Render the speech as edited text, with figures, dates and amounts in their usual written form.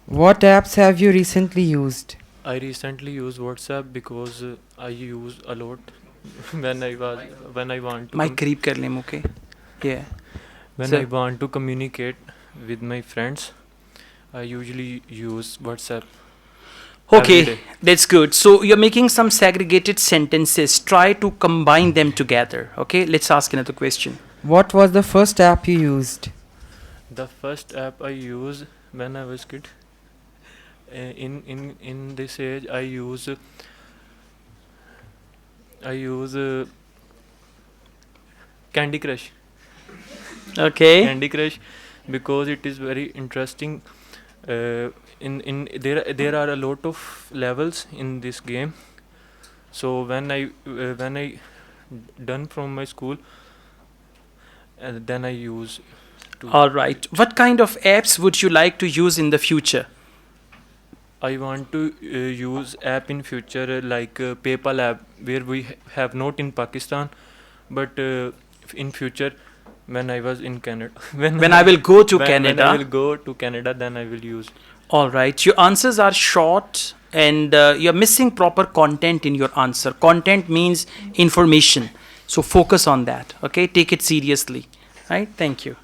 What apps have you recently used? I recently use WhatsApp because I use a lot when I want to Mic करीब कर ले मुंह के. Yeah. when So I want to communicate with my friends. I usually use WhatsApp every okay, day. that's good. So you're making some segregated sentences. Try to combine them together. Okay, let's ask another question. What was the first app you used? The first app I used when I was kid. In this age, I use Candy Crush. Okay. Candy Crush, because it is very interesting. In there are a lot of levels in this game. So when I done from my school, and then I use to. All right. What kind of apps would you like to use in the future? I want to use app in future, like PayPal app, where we have not in Pakistan, but in future when I was in Canada, When I will go to when I will Canada. go to Canada, then I will use. All right. Your answers are short and you're missing proper content in your answer. Content means information. So focus on that. Okay. Take it seriously. Right. Thank you.